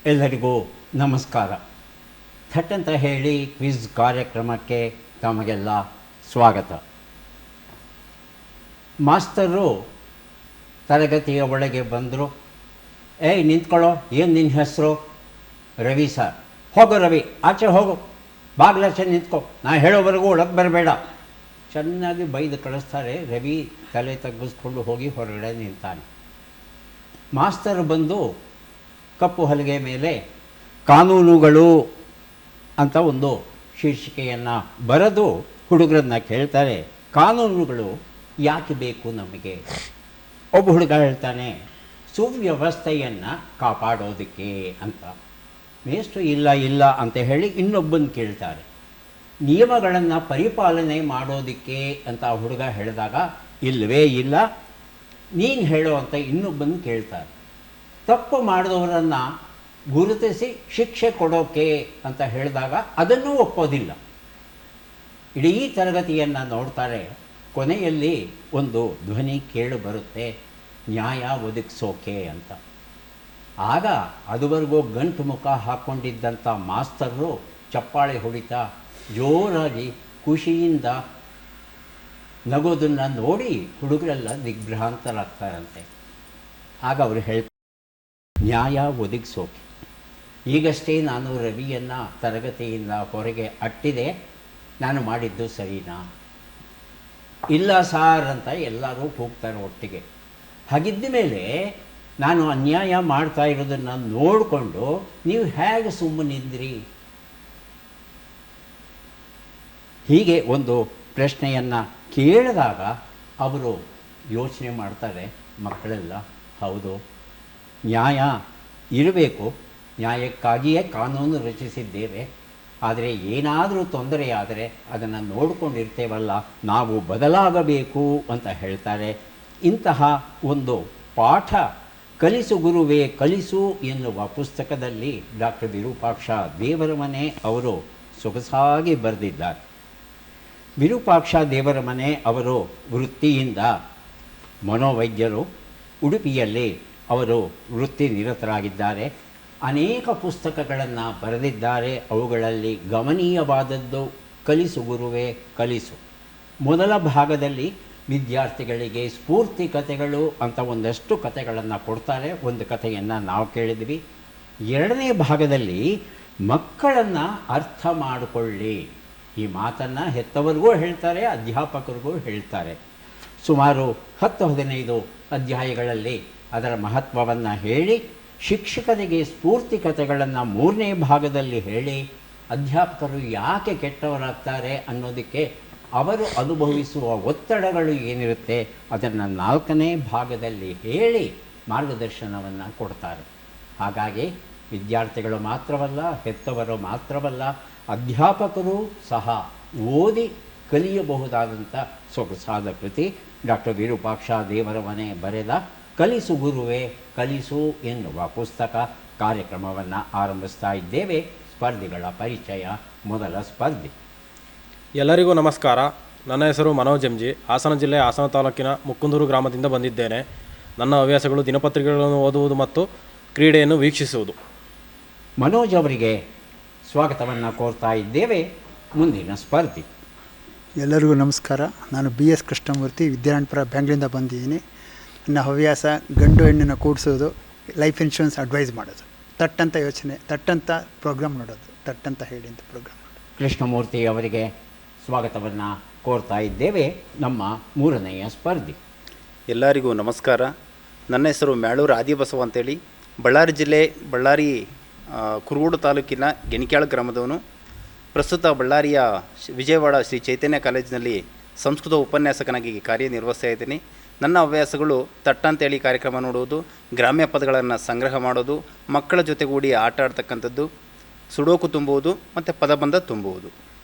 ಎಲ್ಲರಿಗೂ ನಮಸ್ಕಾರ. ಥಟ್ ಅಂತ ಹೇಳಿ ಕ್ವಿಜ್ ಕಾರ್ಯಕ್ರಮಕ್ಕೆ ತಮಗೆಲ್ಲ ಸ್ವಾಗತ. ಮಾಸ್ತರು ತರಗತಿಯ ಒಳಗೆ ಬಂದರು. ಏಯ್ ನಿಂತ್ಕೊಳ್ಳೋ, ಏನು ನಿನ್ನ ಹೆಸರು? ರವಿ ಸರ್. ಹೋಗು ರವಿ, ಆಚೆ ಹೋಗು, ಬಾಗಿಲಾಚೆ ನಿಂತ್ಕೊ, ನಾ ಹೇಳೋವರೆಗೂ ಒಳಗೆ ಬರಬೇಡ. ಚೆನ್ನಾಗಿ ಬೈದು ಕಳಿಸ್ತಾರೆ. ರವಿ ತಲೆ ತಗ್ಗಿಸ್ಕೊಂಡು ಹೋಗಿ ಹೊರಗಡೆ ನಿಲ್ತಾನೆ. ಮಾಸ್ತರು ಬಂದು ಕಪ್ಪು ಹಲಗೆ ಮೇಲೆ ಕಾನೂನುಗಳು ಅಂತ ಒಂದು ಶೀರ್ಷಿಕೆಯನ್ನು ಬರೆದು ಹುಡುಗರನ್ನ ಕೇಳ್ತಾರೆ, ಕಾನೂನುಗಳು ಯಾಕೆ ಬೇಕು ನಮಗೆ? ಒಬ್ಬ ಹುಡುಗ ಹೇಳ್ತಾನೆ, ಸುವ್ಯವಸ್ಥೆಯನ್ನು ಕಾಪಾಡೋದಕ್ಕೆ ಅಂತ. ಮೇಷ್ಟ್ರು ಇಲ್ಲ ಅಂತ ಹೇಳಿ ಇನ್ನೊಬ್ಬನ ಕೇಳ್ತಾರೆ, ನಿಯಮಗಳನ್ನು ಪರಿಪಾಲನೆ ಮಾಡೋದಕ್ಕೆ ಅಂತ ಆ ಹುಡುಗ ಹೇಳಿದಾಗ ಇಲ್ಲವೇ ಇಲ್ಲ, ನೀನು ಹೇಳೋ ಅಂತ ಇನ್ನೊಬ್ಬನ ಕೇಳ್ತಾರೆ. ತಪ್ಪು ಮಾಡಿದವರನ್ನು ಗುರುತಿಸಿ ಶಿಕ್ಷೆ ಕೊಡೋಕೆ ಅಂತ ಹೇಳಿದಾಗ ಅದನ್ನೂ ಒಪ್ಪೋದಿಲ್ಲ. ಇಡೀ ತರಗತಿಯನ್ನು ನೋಡ್ತಾರೆ. ಕೊನೆಯಲ್ಲಿ ಒಂದು ಧ್ವನಿ ಕೇಳಿ ಬರುತ್ತೆ, ನ್ಯಾಯ ಒದಗಿಸೋಕೆ ಅಂತ. ಆಗ ಅದುವರೆಗೂ ಗಂಟು ಮುಖ ಹಾಕ್ಕೊಂಡಿದ್ದಂಥ ಮಾಸ್ತರು ಚಪ್ಪಾಳೆ ಹೊಡಿತಾ ಜೋರಾಗಿ ಖುಷಿಯಿಂದ ನಗೋದನ್ನು ನೋಡಿ ಹುಡುಗರೆಲ್ಲ ದಿಗ್ಭ್ರಾಂತರಾಗ್ತಾರಂತೆ. ಆಗ ಅವರು ಹೇಳ್ತಾರೆ, ನ್ಯಾಯ ಒದಗಿಸೋಕೆ. ಈಗಷ್ಟೇ ನಾನು ರವಿಯನ್ನು ತರಗತಿಯಿಂದ ಹೊರಗೆ ಅಟ್ಟಿದೆ, ನಾನು ಮಾಡಿದ್ದು ಸರಿನಾ? ಇಲ್ಲ ಸಾರ್ ಅಂತ ಎಲ್ಲರೂ ಹೋಗ್ತಾರೆ ಒಟ್ಟಿಗೆ. ಹಾಗಿದ್ದ ಮೇಲೆ ನಾನು ಅನ್ಯಾಯ ಮಾಡ್ತಾ ಇರೋದನ್ನು ನೋಡಿಕೊಂಡು ನೀವು ಹೇಗೆ ಸುಮ್ಮನಿದ್ರಿ? ಹೀಗೆ ಒಂದು ಪ್ರಶ್ನೆಯನ್ನು ಕೇಳಿದಾಗ ಅವರು ಯೋಚನೆ ಮಾಡ್ತಾರೆ ಮಕ್ಕಳೆಲ್ಲ. ಹೌದು, ನ್ಯಾಯ ಇರಬೇಕು, ನ್ಯಾಯಕ್ಕಾಗಿಯೇ ಕಾನೂನು ರಚಿಸಿದ್ದೇವೆ. ಆದರೆ ಏನಾದರೂ ತೊಂದರೆಯಾದರೆ ಅದನ್ನು ನೋಡಿಕೊಂಡಿರ್ತೇವಲ್ಲ, ನಾವು ಬದಲಾಗಬೇಕು ಅಂತ ಹೇಳ್ತಾರೆ. ಇಂತಹ ಒಂದು ಪಾಠ ಕಲಿಸು ಗುರುವೇ ಕಲಿಸು ಎನ್ನುವ ಪುಸ್ತಕದಲ್ಲಿ ಡಾಕ್ಟರ್ ವಿರೂಪಾಕ್ಷ ದೇವರಮನೆ ಅವರು ಸೊಗಸಾಗಿ ಬರೆದಿದ್ದಾರೆ. ವಿರೂಪಾಕ್ಷ ದೇವರಮನೆ ಅವರು ವೃತ್ತಿಯಿಂದ ಮನೋವೈದ್ಯರು. ಉಡುಪಿಯಲ್ಲಿ ಅವರು ವೃತ್ತಿ ನಿರತರಾಗಿದ್ದಾರೆ. ಅನೇಕ ಪುಸ್ತಕಗಳನ್ನು ಬರೆದಿದ್ದಾರೆ. ಅವುಗಳಲ್ಲಿ ಗಮನೀಯವಾದದ್ದು ಕಲಿಸು ಗುರುವೇ ಕಲಿಸು. ಮೊದಲ ಭಾಗದಲ್ಲಿ ವಿದ್ಯಾರ್ಥಿಗಳಿಗೆ ಸ್ಫೂರ್ತಿ ಕಥೆಗಳು ಅಂತ ಒಂದಷ್ಟು ಕಥೆಗಳನ್ನು ಕೊಡ್ತಾರೆ. ಒಂದು ಕಥೆಯನ್ನು ನಾವು ಕೇಳಿದ್ವಿ. ಎರಡನೇ ಭಾಗದಲ್ಲಿ ಮಕ್ಕಳನ್ನು ಅರ್ಥ ಮಾಡಿಕೊಳ್ಳಿ, ಈ ಮಾತನ್ನು ಹೆತ್ತವರಿಗೂ ಹೇಳ್ತಾರೆ, ಅಧ್ಯಾಪಕರಿಗೂ ಹೇಳ್ತಾರೆ. ಸುಮಾರು 10-15 ಅಧ್ಯಾಯಗಳಲ್ಲಿ ಅದರ ಮಹತ್ವವನ್ನು ಹೇಳಿ, ಶಿಕ್ಷಕರಿಗೆ ಸ್ಫೂರ್ತಿ ಕಥೆಗಳನ್ನು 3ನೇ ಭಾಗದಲ್ಲಿ ಹೇಳಿ, ಅಧ್ಯಾಪಕರು ಯಾಕೆ ಕೆಟ್ಟವರಾಗ್ತಾರೆ ಅನ್ನೋದಕ್ಕೆ ಅವರು ಅನುಭವಿಸುವ ಒತ್ತಡಗಳು ಏನಿರುತ್ತೆ ಅದನ್ನು 4ನೇ ಭಾಗದಲ್ಲಿ ಹೇಳಿ ಮಾರ್ಗದರ್ಶನವನ್ನು ಕೊಡ್ತಾರೆ. ಹಾಗಾಗಿ ವಿದ್ಯಾರ್ಥಿಗಳು ಮಾತ್ರವಲ್ಲ, ಹೆತ್ತವರು ಮಾತ್ರವಲ್ಲ, ಅಧ್ಯಾಪಕರು ಸಹ ಓದಿ ಕಲಿಯಬಹುದಾದಂಥ ಸೊಗಸಾದ ಕೃತಿ ಡಾಕ್ಟರ್ ವಿರೂಪಾಕ್ಷ ದೇವರಮನೆ ಬರೆದ ಕಲಿಸು ಗುರುವೇ ಕಲಿಸು ಎನ್ನುವ ಪುಸ್ತಕ. ಕಾರ್ಯಕ್ರಮವನ್ನು ಆರಂಭಿಸ್ತಾ ಇದ್ದೇವೆ. ಸ್ಪರ್ಧಿಗಳ ಪರಿಚಯ. ಮೊದಲ ಸ್ಪರ್ಧಿ. ಎಲ್ಲರಿಗೂ ನಮಸ್ಕಾರ. ನನ್ನ ಹೆಸರು ಮನೋಜ್ ಎಂಜಿ. ಹಾಸನ ಜಿಲ್ಲೆ ಹಾಸನ ತಾಲೂಕಿನ ಮುಕ್ಕುಂದೂರು ಗ್ರಾಮದಿಂದ ಬಂದಿದ್ದೇನೆ. ನನ್ನ ಹವ್ಯಾಸಗಳು ದಿನಪತ್ರಿಕೆಗಳನ್ನು ಓದುವುದು ಮತ್ತು ಕ್ರೀಡೆಯನ್ನು ವೀಕ್ಷಿಸುವುದು. ಮನೋಜ್ ಅವರಿಗೆ ಸ್ವಾಗತವನ್ನು ಕೋರ್ತಾ ಇದ್ದೇವೆ. ಮುಂದಿನ ಸ್ಪರ್ಧಿ. ಎಲ್ಲರಿಗೂ ನಮಸ್ಕಾರ. ನಾನು BS ಕೃಷ್ಣಮೂರ್ತಿ, ವಿದ್ಯಾರಣ್ಯಪುರ, ಬೆಂಗಳೂರಿಂದ ಬಂದಿದ್ದೀನಿ. ನನ್ನ ಹವ್ಯಾಸ ಗಂಡು ಹೆಣ್ಣನ್ನು ಕೂಡಿಸೋದು, ಲೈಫ್ ಇನ್ಶೂರೆನ್ಸ್ ಅಡ್ವೈಸ್ ಮಾಡೋದು, ತಟ್ಟಂತ ಯೋಚನೆ, ತಟ್ಟಂತ ಪ್ರೋಗ್ರಾಮ್ ನೋಡೋದು, ತಟ್ಟಂತ ಹೇಳಿ ಅಂತ ಪ್ರೋಗ್ರಾಮ್ ನೋಡೋದು. ಕೃಷ್ಣಮೂರ್ತಿ ಅವರಿಗೆ ಸ್ವಾಗತವನ್ನು ಕೋರ್ತಾ ಇದ್ದೇವೆ. ನಮ್ಮ ಮೂರನೆಯ ಸ್ಪರ್ಧಿ. ಎಲ್ಲರಿಗೂ ನಮಸ್ಕಾರ. ನನ್ನ ಹೆಸರು ಮ್ಯಾಳೂರು ಆದಿಬಸವ ಅಂತೇಳಿ, ಬಳ್ಳಾರಿ ಜಿಲ್ಲೆ ಬಳ್ಳಾರಿ ಕುರುಗೋಡು ತಾಲೂಕಿನ ಗೆಣಿಕ್ಯಾಳ ಗ್ರಾಮದವನು. ಪ್ರಸ್ತುತ ಬಳ್ಳಾರಿಯ ವಿಜಯವಾಡ ಶ್ರೀ ಚೈತನ್ಯ ಕಾಲೇಜಿನಲ್ಲಿ ಸಂಸ್ಕೃತ ಉಪನ್ಯಾಸಕನಾಗಿ ಕಾರ್ಯನಿರ್ವಹಿಸ್ತಾ ಇದ್ದೀನಿ. ನನ್ನ ಹವ್ಯಾಸಗಳು ತಟ್ಟಂತೇಳಿ ಕಾರ್ಯಕ್ರಮ ನೋಡುವುದು, ಗ್ರಾಮ್ಯ ಪದಗಳನ್ನು ಸಂಗ್ರಹ ಮಾಡೋದು, ಮಕ್ಕಳ ಜೊತೆಗೂಡಿ ಆಟ ಆಡ್ತಕ್ಕಂಥದ್ದು, ಸುಡೋಕು ತುಂಬುವುದು ಮತ್ತು ಪದಬಂಧ ತುಂಬುವುದು.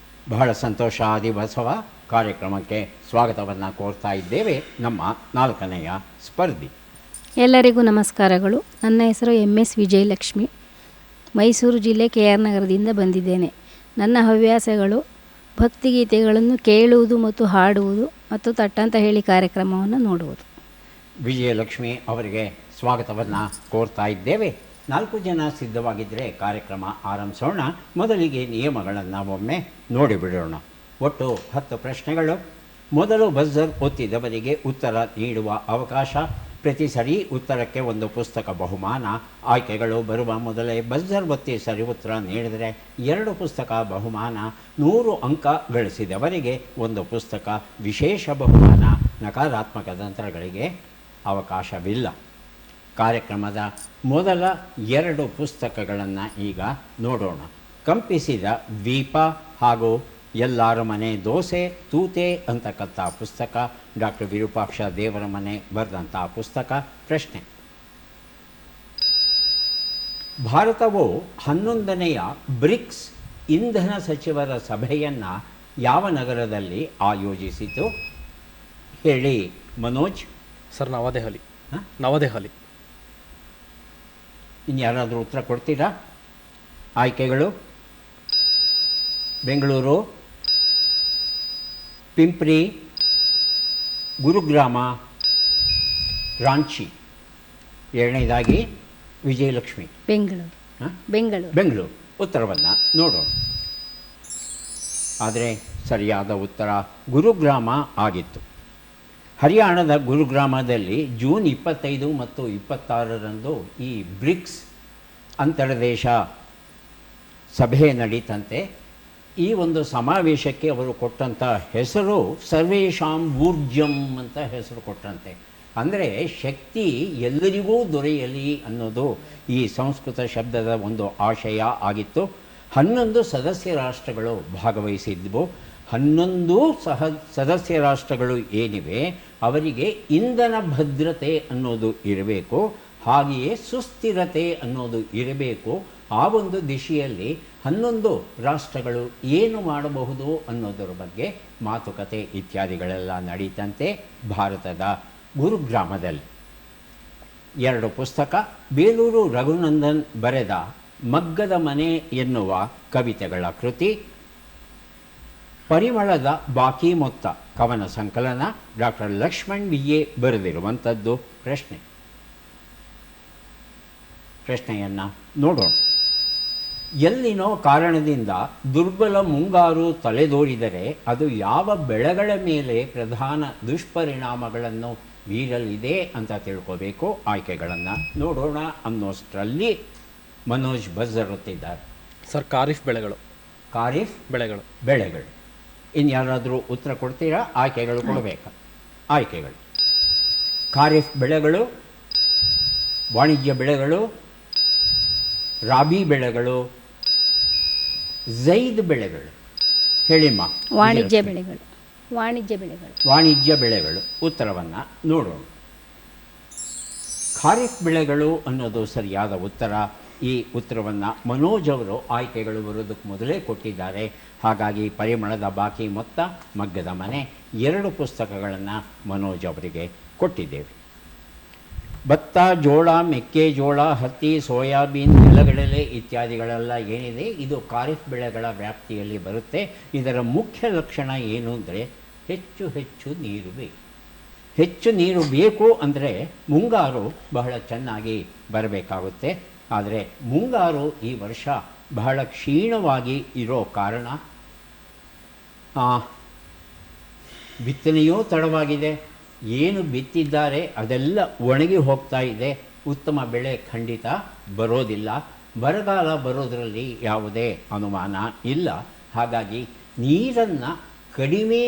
ಬಹಳ ಸಂತೋಷ ಆದಿಬಸವ. ಕಾರ್ಯಕ್ರಮಕ್ಕೆ ಸ್ವಾಗತವನ್ನು ಕೋರ್ತಾ ಇದ್ದೇವೆ. ನಮ್ಮ 4ನೆಯ ಸ್ಪರ್ಧಿ. ಎಲ್ಲರಿಗೂ ನಮಸ್ಕಾರಗಳು. ನನ್ನ ಹೆಸರು MS ವಿಜಯಲಕ್ಷ್ಮಿ. ಮೈಸೂರು ಜಿಲ್ಲೆ KR ನಗರದಿಂದ ಬಂದಿದ್ದೇನೆ. ನನ್ನ ಹವ್ಯಾಸಗಳು ಭಕ್ತಿಗೀತೆಗಳನ್ನು ಕೇಳುವುದು ಮತ್ತು ಹಾಡುವುದು ಮತ್ತು ತಟ್ಟಂತ ಹೇಳಿ ಕಾರ್ಯಕ್ರಮವನ್ನು ನೋಡುವುದು. ವಿಜಯಲಕ್ಷ್ಮಿ ಅವರಿಗೆ ಸ್ವಾಗತವನ್ನು ಕೋರ್ತಾ ಇದ್ದೇವೆ. 4 ಜನ ಸಿದ್ಧವಾಗಿದ್ದರೆ ಕಾರ್ಯಕ್ರಮ ಆರಂಭಿಸೋಣ. ಮೊದಲಿಗೆ ನಿಯಮಗಳನ್ನು ಒಮ್ಮೆ ನೋಡಿಬಿಡೋಣ. ಒಟ್ಟು 10 ಪ್ರಶ್ನೆಗಳು. ಮೊದಲು ಬಜರ್ ಒತ್ತಿದವರಿಗೆ ಉತ್ತರ ನೀಡುವ ಅವಕಾಶ. ಪ್ರತಿ ಸರಿ ಉತ್ತರಕ್ಕೆ ಒಂದು ಪುಸ್ತಕ ಬಹುಮಾನ. ಆಯ್ಕೆಗಳು ಬರುವ ಮೊದಲೇ ಬಜರ್ ಒತ್ತಿ ಸರಿ ಉತ್ತರ ನೀಡಿದರೆ 2 ಪುಸ್ತಕ ಬಹುಮಾನ. 100 ಅಂಕ ಗಳಿಸಿದವರಿಗೆ ಒಂದು ಪುಸ್ತಕ ವಿಶೇಷ ಬಹುಮಾನ. ನಕಾರಾತ್ಮಕ ತಂತ್ರಗಳಿಗೆ ಅವಕಾಶವಿಲ್ಲ. ಕಾರ್ಯಕ್ರಮದ ಮೊದಲ 2 ಪುಸ್ತಕಗಳನ್ನು ಈಗ ನೋಡೋಣ. ಕಂಪಿಸಿದ ದ್ವೀಪ ಹಾಗೂ ಎಲ್ಲರ ಮನೆ ದೋಸೆ ತೂತೆ ಅಂತಕ್ಕಂಥ ಪುಸ್ತಕ, ಡಾಕ್ಟರ್ ವಿರೂಪಾಕ್ಷ ದೇವರ ಮನೆ ಬರೆದಂಥ ಪುಸ್ತಕ. ಪ್ರಶ್ನೆ: ಭಾರತವು 11ನೆಯ ಬ್ರಿಕ್ಸ್ ಇಂಧನ ಸಚಿವರ ಸಭೆಯನ್ನು ಯಾವ ನಗರದಲ್ಲಿ ಆಯೋಜಿಸಿತು? ಹೇಳಿ ಮನೋಜ್. ಸರ್, ನವದೆಹಲಿ. ಹಾಂ, ನವದೆಹಲಿ. ಇನ್ಯಾರಾದರೂ ಉತ್ತರ ಕೊಡ್ತೀರಾ? ಆಯ್ಕೆಗಳು: ಬೆಂಗಳೂರು, ಪಿಂಪ್ರಿ, ಗುರುಗ್ರಾಮ, ರಾಂಚಿ. ಎರಡನೇದಾಗಿ ವಿಜಯಲಕ್ಷ್ಮಿ. ಬೆಂಗಳೂರು. ಹಾಂ, ಬೆಂಗಳೂರು. ಬೆಂಗಳೂರು. ಉತ್ತರವನ್ನು ನೋಡೋಣ. ಆದರೆ ಸರಿಯಾದ ಉತ್ತರ ಗುರುಗ್ರಾಮ ಆಗಿತ್ತು. ಹರಿಯಾಣದ ಗುರುಗ್ರಾಮದಲ್ಲಿ ಜೂನ್ 25 ಮತ್ತು 26ರಂದು ಈ ಬ್ರಿಕ್ಸ್ ಅಂತರ್ದೇಶ ಸಭೆ ನಡೀತಂತೆ. ಈ ಒಂದು ಸಮಾವೇಶಕ್ಕೆ ಅವರು ಕೊಟ್ಟಂಥ ಹೆಸರು ಸರ್ವೇಶಾಂ ಊರ್ಜಂ ಅಂತ ಹೆಸರು ಕೊಟ್ಟಂತೆ. ಅಂದರೆ ಶಕ್ತಿ ಎಲ್ಲರಿಗೂ ದೊರೆಯಲಿ ಅನ್ನೋದು ಈ ಸಂಸ್ಕೃತ ಶಬ್ದದ ಒಂದು ಆಶಯ ಆಗಿತ್ತು. 11 ಸದಸ್ಯ ರಾಷ್ಟ್ರಗಳು ಭಾಗವಹಿಸಿದ್ವು. 11 ಸದಸ್ಯ ರಾಷ್ಟ್ರಗಳು ಏನಿವೆ ಅವರಿಗೆ ಇಂಧನ ಭದ್ರತೆ ಅನ್ನೋದು ಇರಬೇಕು, ಹಾಗೆಯೇ ಸುಸ್ಥಿರತೆ ಅನ್ನೋದು ಇರಬೇಕು. ಆ ಒಂದು ದಿಶೆಯಲ್ಲಿ 11 ರಾಷ್ಟ್ರಗಳು ಏನು ಮಾಡಬಹುದು ಅನ್ನೋದರ ಬಗ್ಗೆ ಮಾತುಕತೆ ಇತ್ಯಾದಿಗಳೆಲ್ಲ ನಡೀತಂತೆ ಭಾರತದ ಗುರುಗ್ರಾಮದಲ್ಲಿ. 2 ಪುಸ್ತಕ. ಬೇಲೂರು ರಘುನಂದನ್ ಬರೆದ ಮಗ್ಗದ ಮನೆ ಎನ್ನುವ ಕವಿತೆಗಳ ಕೃತಿ. ಪರಿಮಳದ ಬಾಕಿ ಮೊತ್ತ ಕವನ ಸಂಕಲನ, ಡಾಕ್ಟರ್ ಲಕ್ಷ್ಮಣ್ ವಿ.ಎ. ಬರೆದಿರುವಂಥದ್ದು. ಪ್ರಶ್ನೆಯನ್ನು ನೋಡೋಣ. ಎಲ್ಲಿನೋ ಕಾರಣದಿಂದ ದುರ್ಬಲ ಮುಂಗಾರು ತಲೆದೋರಿದರೆ ಅದು ಯಾವ ಬೆಳೆಗಳ ಮೇಲೆ ಪ್ರಧಾನ ದುಷ್ಪರಿಣಾಮಗಳನ್ನು ಬೀರಲಿದೆ ಅಂತ ತಿಳ್ಕೋಬೇಕು. ಆಯ್ಕೆಗಳನ್ನು ನೋಡೋಣ ಅನ್ನೋಷ್ಟರಲ್ಲಿ ಮನೋಜ್ ಬಜರ್ ಒತ್ತಿದ್ದಾರೆ. ಸರ್, ಖಾರಿಫ್ ಬೆಳೆಗಳು. ಖಾರಿಫ್ ಬೆಳೆಗಳು. ಇನ್ಯಾರಾದರೂ ಉತ್ತರ ಕೊಡ್ತೀರಾ? ಆಯ್ಕೆಗಳು ಕೊಡಬೇಕಾ? ಆಯ್ಕೆಗಳು: ಖಾರಿಫ್ ಬೆಳೆಗಳು, ವಾಣಿಜ್ಯ ಬೆಳೆಗಳು, ರಾಬಿ ಬೆಳೆಗಳು, ಝೈದ್ ಬೆಳೆಗಳು. ಹೇಳಿಮ್ಮ. ವಾಣಿಜ್ಯ ಬೆಳೆಗಳು. ವಾಣಿಜ್ಯ ಬೆಳೆಗಳು. ವಾಣಿಜ್ಯ ಬೆಳೆಗಳು. ಉತ್ತರವನ್ನು ನೋಡೋಣ. ಖಾರಿಫ್ ಬೆಳೆಗಳು ಅನ್ನೋದು ಸರಿಯಾದ ಉತ್ತರ. ಈ ಉತ್ತರವನ್ನು ಮನೋಜ್ ಅವರು ಆಯ್ಕೆಗಳು ಬರೋದಕ್ಕೆ ಮೊದಲೇ ಕೊಟ್ಟಿದ್ದಾರೆ. ಹಾಗಾಗಿ ಪರಿಮಳದ ಬಾಕಿ ಮೊತ್ತ, ಮಗ್ಗದ ಮನೆ 2 ಪುಸ್ತಕಗಳನ್ನು ಮನೋಜ್ ಅವರಿಗೆ ಕೊಟ್ಟಿದ್ದೇವೆ. ಭತ್ತ, ಜೋಳ, ಮೆಕ್ಕೆಜೋಳ, ಹತ್ತಿ, ಸೋಯಾಬೀನ್, ನೆಲಗಡಲೆ ಇತ್ಯಾದಿಗಳೆಲ್ಲ ಏನಿದೆ ಇದು ಖಾರಿಫ್ ಬೆಳೆಗಳ ವ್ಯಾಪ್ತಿಯಲ್ಲಿ ಬರುತ್ತೆ. ಇದರ ಮುಖ್ಯ ಲಕ್ಷಣ ಏನು ಅಂದರೆ ಹೆಚ್ಚು ನೀರು ಬೇಕು. ಹೆಚ್ಚು ನೀರು ಬೇಕು ಅಂದರೆ ಮುಂಗಾರು ಬಹಳ ಚೆನ್ನಾಗಿ ಬರಬೇಕಾಗುತ್ತೆ. ಆದರೆ ಮುಂಗಾರು ಈ ವರ್ಷ ಬಹಳ ಕ್ಷೀಣವಾಗಿ ಇರೋ ಕಾರಣ ಬಿತ್ತನೆಯೂ ತಡವಾಗಿದೆ. ಏನು ಬಿತ್ತಿದ್ದಾರೆ ಅದೆಲ್ಲ ಒಣಗಿ ಹೋಗ್ತಾ ಇದೆ. ಉತ್ತಮ ಬೆಳೆ ಖಂಡಿತ ಬರೋದಿಲ್ಲ. ಬರಗಾಲ ಬರೋದರಲ್ಲಿ ಯಾವುದೇ ಅನುಮಾನ ಇಲ್ಲ. ಹಾಗಾಗಿ ನೀರನ್ನು ಕಡಿಮೆ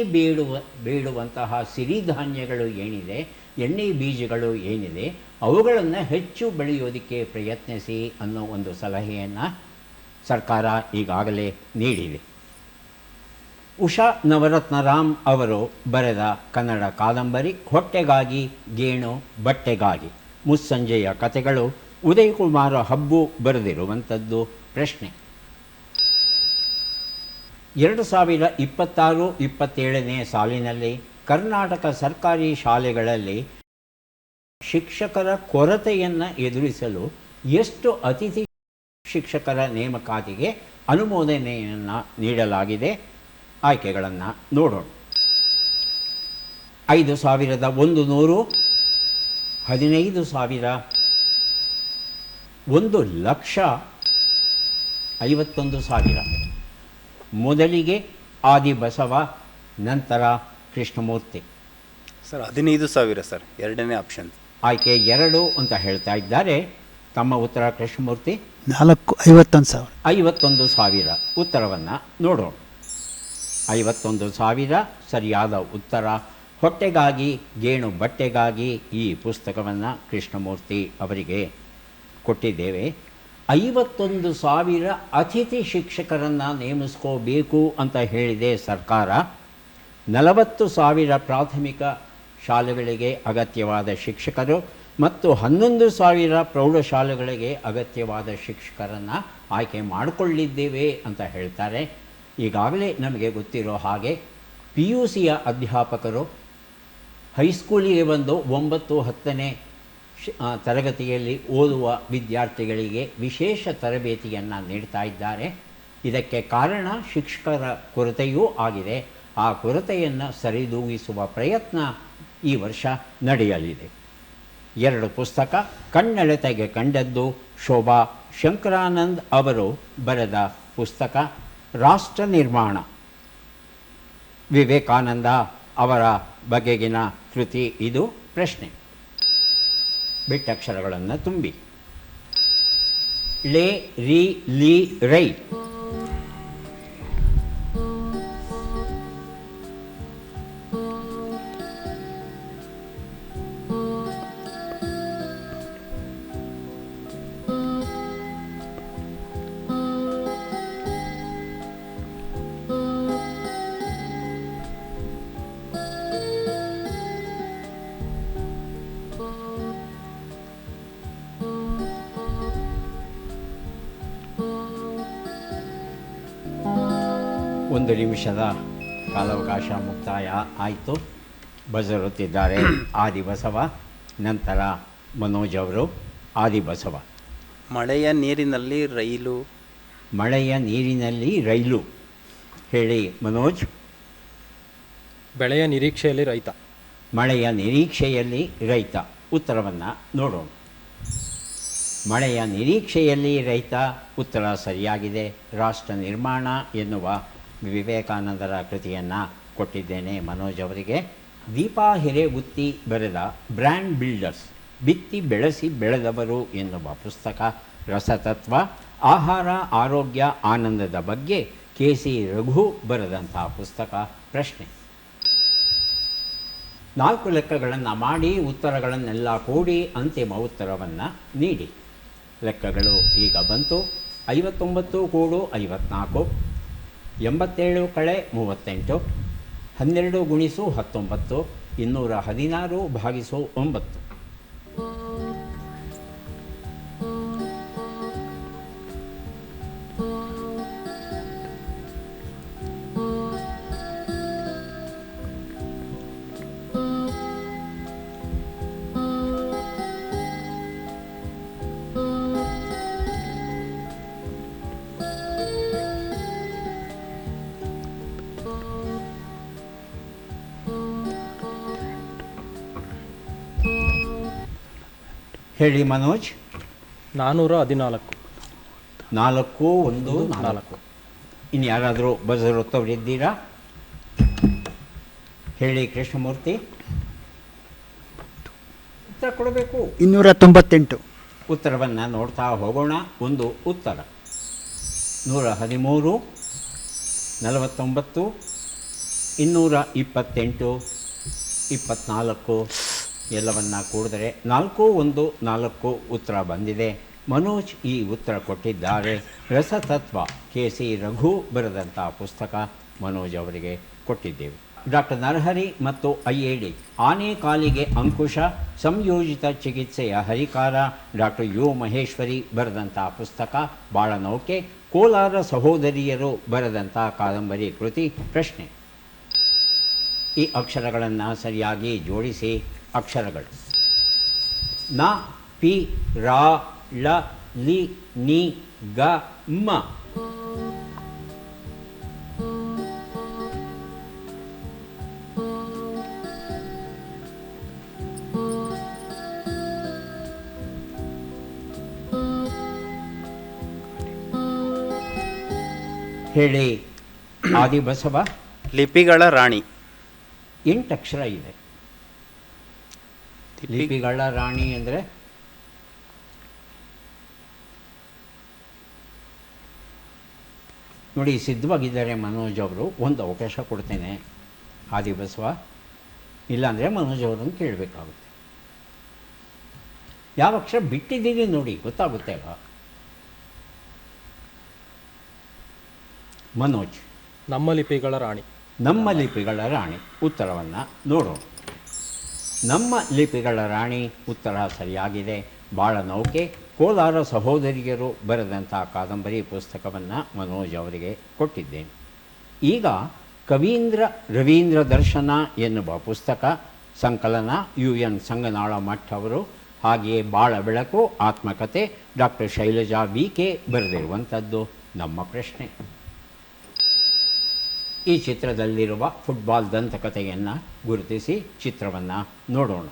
ಬೇಡುವಂತಹ ಸಿರಿಧಾನ್ಯಗಳು ಏನಿದೆ, ಎಣ್ಣೆ ಬೀಜಗಳು ಏನಿದೆ, ಅವುಗಳನ್ನು ಹೆಚ್ಚು ಬೆಳೆಯೋದಕ್ಕೆ ಪ್ರಯತ್ನಿಸಿ ಅನ್ನೋ ಒಂದು ಸಲಹೆಯನ್ನು ಸರ್ಕಾರ ಈಗಾಗಲೇ ನೀಡಿದೆ. ಉಷಾ ನವರತ್ನರಾಮ್ ಅವರು ಬರೆದ ಕನ್ನಡ ಕಾದಂಬರಿ ಹೊಟ್ಟೆಗಾಗಿ ಗೇಣು ಬಟ್ಟೆಗಾಗಿ, ಮುಸ್ಸಂಜೆಯ ಕಥೆಗಳು, ಉದಯ್ ಕುಮಾರ ಹಬ್ಬು ಬರೆದಿರುವಂಥದ್ದು. ಪ್ರಶ್ನೆ: 2026-27ನೇ ಸಾಲಿನಲ್ಲಿ ಕರ್ನಾಟಕ ಸರ್ಕಾರಿ ಶಾಲೆಗಳಲ್ಲಿ ಶಿಕ್ಷಕರ ಕೊರತೆಯನ್ನು ಎದುರಿಸಲು ಎಷ್ಟು ಅತಿಥಿ ಶಿಕ್ಷಕರ ನೇಮಕಾತಿಗೆ ಅನುಮೋದನೆಯನ್ನು ನೀಡಲಾಗಿದೆ? ಆಯ್ಕೆಗಳನ್ನು ನೋಡೋಣ. 5,100, 15,000, 1,51,000. ಮೊದಲಿಗೆ ಆದಿಬಸವ, ನಂತರ ಕೃಷ್ಣಮೂರ್ತಿ. ಸರ್ 15,000 ಸರ್, ಎರಡನೇ ಆಪ್ಷನ್. ಆಯ್ಕೆ 2 ಅಂತ ಹೇಳ್ತಾ ಇದ್ದಾರೆ. ತಮ್ಮ ಉತ್ತರ ಕೃಷ್ಣಮೂರ್ತಿ? 51,000. 51,000 ಉತ್ತರವನ್ನು ನೋಡೋಣ. 51,000 ಸರಿಯಾದ ಉತ್ತರ. ಹೊಟ್ಟೆಗಾಗಿ ಗೇಣು ಬಟ್ಟೆಗಾಗಿ ಈ ಪುಸ್ತಕವನ್ನು ಕೃಷ್ಣಮೂರ್ತಿ ಅವರಿಗೆ ಕೊಟ್ಟಿದ್ದೇವೆ. 51,000 ಅತಿಥಿ ಶಿಕ್ಷಕರನ್ನು ನೇಮಿಸ್ಕೋಬೇಕು ಅಂತ ಹೇಳಿದೆ ಸರ್ಕಾರ. 40,000 ಪ್ರಾಥಮಿಕ ಶಾಲೆಗಳಿಗೆ ಅಗತ್ಯವಾದ ಶಿಕ್ಷಕರು ಮತ್ತು 11,000 ಪ್ರೌಢಶಾಲೆಗಳಿಗೆ ಅಗತ್ಯವಾದ ಶಿಕ್ಷಕರನ್ನು ಆಯ್ಕೆ ಮಾಡಿಕೊಳ್ಳಿದ್ದೇವೆ ಅಂತ ಹೇಳ್ತಾರೆ. ಈಗಾಗಲೇ ನಮಗೆ ಗೊತ್ತಿರೋ ಹಾಗೆ PUCಯ ಅಧ್ಯಾಪಕರು ಹೈಸ್ಕೂಲಿಗೆ ಬಂದು 9-10ನೇ ತರಗತಿಯಲ್ಲಿ ಓದುವ ವಿದ್ಯಾರ್ಥಿಗಳಿಗೆ ವಿಶೇಷ ತರಬೇತಿಯನ್ನು ನೀಡ್ತಾ ಇದ್ದಾರೆ. ಇದಕ್ಕೆ ಕಾರಣ ಶಿಕ್ಷಕರ ಕೊರತೆಯೂ ಆಗಿದೆ. ಆ ಕೊರತೆಯನ್ನು ಸರಿದೂಗಿಸುವ ಪ್ರಯತ್ನ ಈ ವರ್ಷ ನಡೆಯಲಿದೆ. 2 ಪುಸ್ತಕ. ಕಣ್ಣೆಳೆತೆಗೆ ಕಂಡದ್ದು ಶೋಭಾ ಶಂಕರಾನಂದ್ ಅವರು ಬರೆದ ಪುಸ್ತಕ. ರಾಷ್ಟ್ರ ನಿರ್ಮಾಣ, ವಿವೇಕಾನಂದ ಅವರ ಬಗೆಗಿನ ಕೃತಿ ಇದು. ಪ್ರಶ್ನೆ: ಬಿಟ್ಟಕ್ಷರಗಳನ್ನು ತುಂಬಿ. ಳೆ, ರಿ, ಲಿ, ರೈ. ಒಂದು ನಿಮಿಷದ ಕಾಲಾವಕಾಶ ಮುಕ್ತಾಯ ಆಯಿತು. ಬಜರ್ ಒತ್ತಿದ್ದಾರೆ ಆದಿಬಸವ, ನಂತರ ಮನೋಜ್ ಅವರು. ಆದಿಬಸವ. ಮಳೆಯ ನೀರಿನಲ್ಲಿ ರೈಲು. ಮಳೆಯ ನೀರಿನಲ್ಲಿ ರೈಲು. ಹೇಳಿ ಮನೋಜ್. ಬೆಳೆಯ ನಿರೀಕ್ಷೆಯಲ್ಲಿ ರೈತ. ಮಳೆಯ ನಿರೀಕ್ಷೆಯಲ್ಲಿ ರೈತ. ಉತ್ತರವನ್ನು ನೋಡೋಣ. ಮಳೆಯ ನಿರೀಕ್ಷೆಯಲ್ಲಿ ರೈತ ಉತ್ತರ ಸರಿಯಾಗಿದೆ. ರಾಷ್ಟ್ರ ನಿರ್ಮಾಣ ಎನ್ನುವ ವಿವೇಕಾನಂದರ ಕೃತಿಯನ್ನು ಕೊಟ್ಟಿದ್ದೇನೆ ಮನೋಜ್ ಅವರಿಗೆ. ದೀಪಾ ಹಿರೇಗುತ್ತಿ ಬರೆದ ಬ್ರ್ಯಾಂಡ್ ಬಿಲ್ಡರ್ಸ್, ಬಿತ್ತಿ ಬೆಳೆಸಿ ಬೆಳೆದವರು ಎನ್ನುವ ಪುಸ್ತಕ. ರಸತತ್ವ, ಆಹಾರ, ಆರೋಗ್ಯ, ಆನಂದದ ಬಗ್ಗೆ KC ರಘು ಬರೆದಂಥ ಪುಸ್ತಕ. ಪ್ರಶ್ನೆ: 4 ಲೆಕ್ಕಗಳನ್ನು ಮಾಡಿ ಉತ್ತರಗಳನ್ನೆಲ್ಲ ಕೂಡಿ ಅಂತಿಮ ಉತ್ತರವನ್ನು ನೀಡಿ. ಲೆಕ್ಕಗಳು ಈಗ ಬಂತು. 59 ಕೂಡು 54, 87 ಕಳೆ 38, 12 ಗುಣಿಸು 19, 216 ಭಾಗಿಸು 9. ಹೇಳಿ ಮನೋಜ್. 414. 4, 1, 4. ಇನ್ನು ಯಾರಾದರೂ ಬಜರ್ ಒತ್ತವರಿದ್ದೀರಾ? ಹೇಳಿ ಕೃಷ್ಣಮೂರ್ತಿ. ಉತ್ತರ ಕೊಡಬೇಕು. 298. ಉತ್ತರವನ್ನು ನೋಡ್ತಾ ಹೋಗೋಣ. ಒಂದು ಉತ್ತರ 113, 49, 228, 24 ಎಲ್ಲವನ್ನ ಕೂಡಿದರೆ 4, 1, 4 ಉತ್ತರ ಬಂದಿದೆ. ಮನೋಜ್ ಈ ಉತ್ತರ ಕೊಟ್ಟಿದ್ದಾರೆ. ರಸತತ್ವ KC ರಘು ಬರೆದಂಥ ಪುಸ್ತಕ ಮನೋಜ್ ಅವರಿಗೆ ಕೊಟ್ಟಿದ್ದೇವೆ. ಡಾಕ್ಟರ್ ನರಹರಿ ಮತ್ತು IAD ಆನೆ ಕಾಲಿಗೆ ಅಂಕುಶ, ಸಂಯೋಜಿತ ಚಿಕಿತ್ಸೆಯ ಹರಿಕಾರ, ಡಾಕ್ಟರ್ ಯು ಮಹೇಶ್ವರಿ ಬರೆದಂಥ ಪುಸ್ತಕ. ಬಾಳನೌಕೆ, ಕೋಲಾರ ಸಹೋದರಿಯರು ಬರೆದಂಥ ಕಾದಂಬರಿ ಕೃತಿ. ಪ್ರಶ್ನೆ: ಈ ಅಕ್ಷರಗಳನ್ನು ಸರಿಯಾಗಿ ಜೋಡಿಸಿ. ಅಕ್ಷರಗಳು: ನ, ಪಿ, ರಾ, ಳ, ಲಿ, ನಿ, ಗ, ಮ. ಹೇಳಿ ಆದಿಬಸವ. ಲಿಪಿಗಳ ರಾಣಿ. 8 ಅಕ್ಷರ ಇದೆ. ಲಿಪಿಗಳ ರಾಣಿ ಅಂದರೆ ನೋಡಿ, ಸಿದ್ಧವಾಗಿದ್ದಾರೆ ಮನೋಜ್ ಅವರು. ಒಂದು ಅವಕಾಶ ಕೊಡ್ತೇನೆ ಆದಿಬಸವ, ಇಲ್ಲಾಂದರೆ ಮನೋಜ್ ಅವರನ್ನು ಕೇಳಬೇಕಾಗುತ್ತೆ. ಯಾವ ಅಕ್ಷರ ಬಿಟ್ಟಿದ್ದೀರಿ ನೋಡಿ, ಗೊತ್ತಾಗುತ್ತೆ ಅಲ್ಲ. ಮನೋಜ್. ನಮ್ಮ ಲಿಪಿಗಳ ರಾಣಿ. ನಮ್ಮ ಲಿಪಿಗಳ ರಾಣಿ ಉತ್ತರವನ್ನು ನೋಡೋಣ. ನಮ್ಮ ಲಿಪಿಗಳ ರಾಣಿ ಉತ್ತರ ಸರಿಯಾಗಿದೆ. ಬಾಳನೌಕೆ ಕೋಲಾರ ಸಹೋದರಿಯರು ಬರೆದಂಥ ಕಾದಂಬರಿ ಪುಸ್ತಕವನ್ನು ಮನೋಜ್ ಅವರಿಗೆ ಕೊಟ್ಟಿದ್ದೇನೆ. ಈಗ ಕವೀಂದ್ರ ರವೀಂದ್ರ ದರ್ಶನ ಎನ್ನುವ ಪುಸ್ತಕ ಸಂಕಲನ UN ಸಂಗನಾಳ ಮಠ್ ಅವರು, ಹಾಗೆಯೇ ಬಾಳ ಬೆಳಕು ಆತ್ಮಕಥೆ ಡಾಕ್ಟರ್ ಶೈಲಜಾ VK ಬರೆದಿರುವಂಥದ್ದು. ನಮ್ಮ ಪ್ರಶ್ನೆ, ಈ ಚಿತ್ರದಲ್ಲಿರುವ ಫುಟ್ಬಾಲ್ ದಂತಕಥೆಯನ್ನು ಗುರುತಿಸಿ ಚಿತ್ರವನ್ನು ನೋಡೋಣ.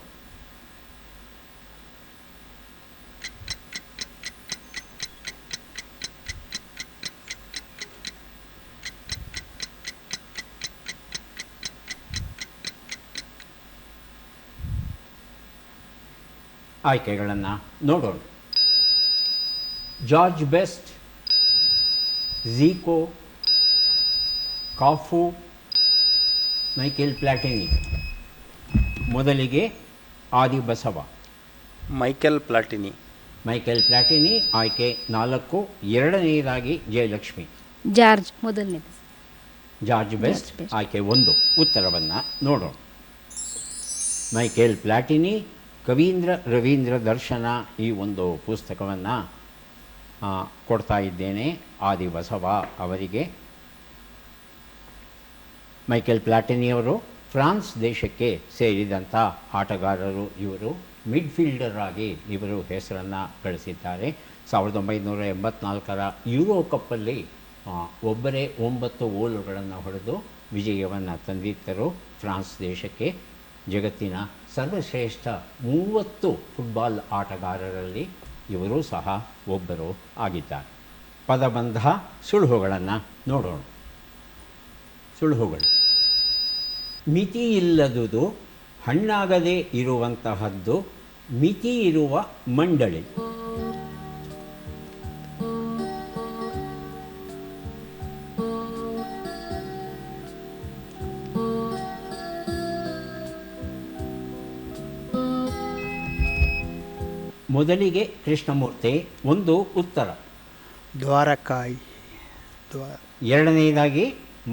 ಆಯ್ಕೆಗಳನ್ನು ನೋಡೋಣ. George best, ಝೀಕೋ, ಕಾಫು, Michael ಪ್ಲಾಟಿನಿ. ಮೊದಲಿಗೆ ಆದಿಬಸವ. ಮೈಕೆಲ್ ಪ್ಲಾಟಿನಿ. ಮೈಕೆಲ್ ಪ್ಲಾಟಿನಿ ಆಯ್ಕೆ 4. ಎರಡನೆಯದಾಗಿ ಜಯಲಕ್ಷ್ಮಿ. ಜಾರ್ಜ್ ಮೊದಲನೇದು. ಜಾರ್ಜ್ ಬೆಸ್ಟ್ ಆಯ್ಕೆ 1. ಉತ್ತರವನ್ನು ನೋಡೋಣ. ಮೈಕೆಲ್ ಪ್ಲಾಟಿನಿ ಕವೀಂದ್ರ ರವೀಂದ್ರ ದರ್ಶನ ಈ ಒಂದು ಪುಸ್ತಕವನ್ನು ಕೊಡ್ತಾ ಇದ್ದೇನೆ ಆದಿಬಸವ ಅವರಿಗೆ. ಮೈಕೆಲ್ ಪ್ಲಾಟಿನಿಯವರು ಫ್ರಾನ್ಸ್ ದೇಶಕ್ಕೆ ಸೇರಿದಂಥ ಆಟಗಾರರು. ಇವರು ಮಿಡ್ಫೀಲ್ಡರ್ ಆಗಿ ಇವರು ಹೆಸರನ್ನು ಗಳಿಸಿದ್ದಾರೆ. 1984 ಯೂರೋ ಕಪ್ಪಲ್ಲಿ ಒಬ್ಬರೇ 9 ಗೋಲುಗಳನ್ನು ಹೊಡೆದು ವಿಜಯವನ್ನು ತಂದಿದ್ದರು ಫ್ರಾನ್ಸ್ ದೇಶಕ್ಕೆ. ಜಗತ್ತಿನ ಸರ್ವಶ್ರೇಷ್ಠ 30 ಫುಟ್ಬಾಲ್ ಆಟಗಾರರಲ್ಲಿ ಇವರು ಸಹ ಒಬ್ಬರು ಆಗಿದ್ದಾರೆ. ಪದಬಂಧ ಸುಳುಹುಗಳನ್ನು ನೋಡೋಣ. ಸುಳುಹುಗಳು: ಮಿತಿ ಇಲ್ಲದುದು, ಹಣ್ಣಾಗದೇ ಇರುವಂತಹದ್ದು, ಮಿತಿ ಇರುವ ಮಂಡಳಿ. ಮೊದಲಿಗೆ ಕೃಷ್ಣಮೂರ್ತಿ ಒಂದು ಉತ್ತರ. ದ್ವಾರಕಾಯಿ. ಎರಡನೆಯದಾಗಿ